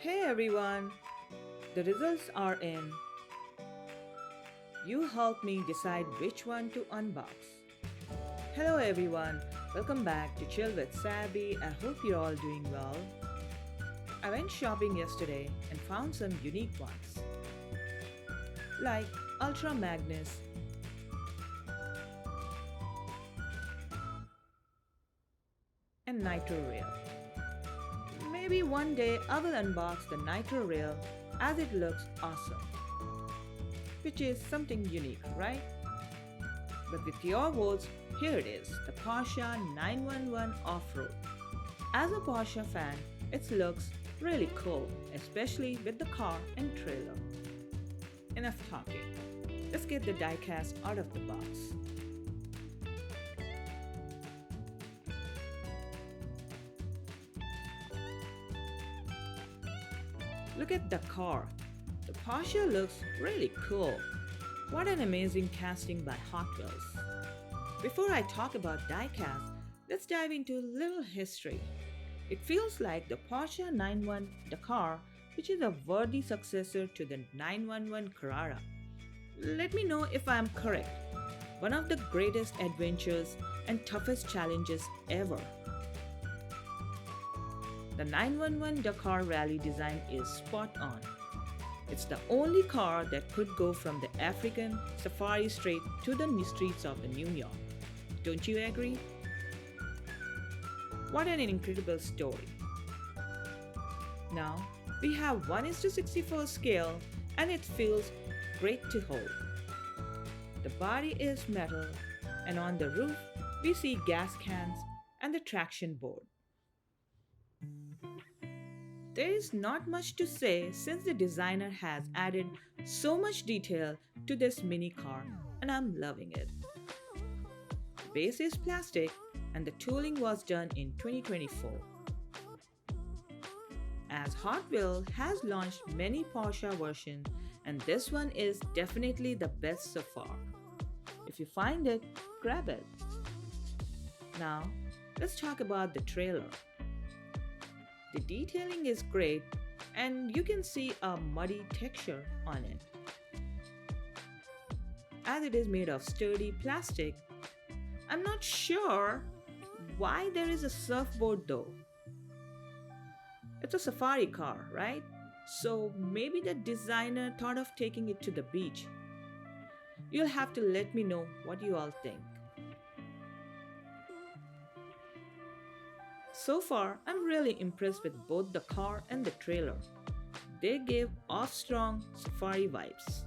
Hey everyone, the results are in. You help me decide which one to unbox. Hello everyone, welcome back to Chill with Sabi. I hope you're all doing well. I went shopping yesterday and found some unique ones like Ultra Magnus and Nitro Rail. Maybe one day I will unbox the Nitro Rail as it looks awesome, which is something unique, right? But with your votes, here it is, the Porsche 911 Off-Road. As a Porsche fan, it looks really cool, especially with the car and trailer. Enough talking. Let's get the diecast out of the box. Look at the car. The Porsche looks really cool. What an amazing casting by Hot Wheels. Before I talk about diecast, let's dive into a little history. It feels like the Porsche 911 Dakar, which is a worthy successor to the 911 Carrara. Let me know if I am correct. One of the greatest adventures and toughest challenges ever. The 911 Dakar Rally design is spot on. It's the only car that could go from the African safari straight to the new streets of the New York. Don't you agree? What an incredible story. Now, we have 1:64 scale and it feels great to hold. The body is metal and on the roof we see gas cans and the traction board. There is not much to say since the designer has added so much detail to this mini car and I'm loving it. The base is plastic and the tooling was done in 2024. As Hot Wheels has launched many Porsche versions and this one is definitely the best so far. If you find it, grab it. Now, let's talk about the trailer. The detailing is great and you can see a muddy texture on it. As it is made of sturdy plastic, I'm not sure why there is a surfboard though. It's a safari car, right? So maybe the designer thought of taking it to the beach. You'll have to let me know what you all think. So far, I'm really impressed with both the car and the trailer. They give off strong safari vibes.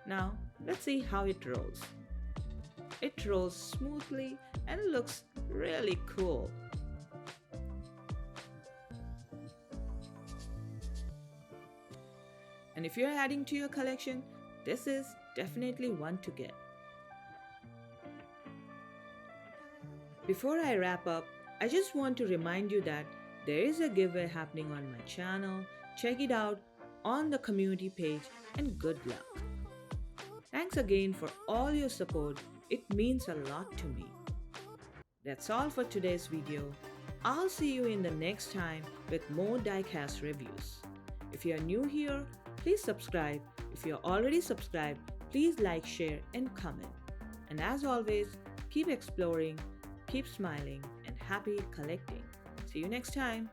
Now, let's see how it rolls. It rolls smoothly and looks really cool. And if you're adding to your collection, this is definitely one to get. Before I wrap up, I just want to remind you that there is a giveaway happening on my channel. Check it out on the community page and good luck. Thanks again for all your support. It means a lot to me. That's all for today's video. I'll see you in the next time with more diecast reviews. If you're new here, please subscribe. If you're already subscribed, please like, share and comment. And as always, keep exploring, keep smiling and happy collecting. See you next time.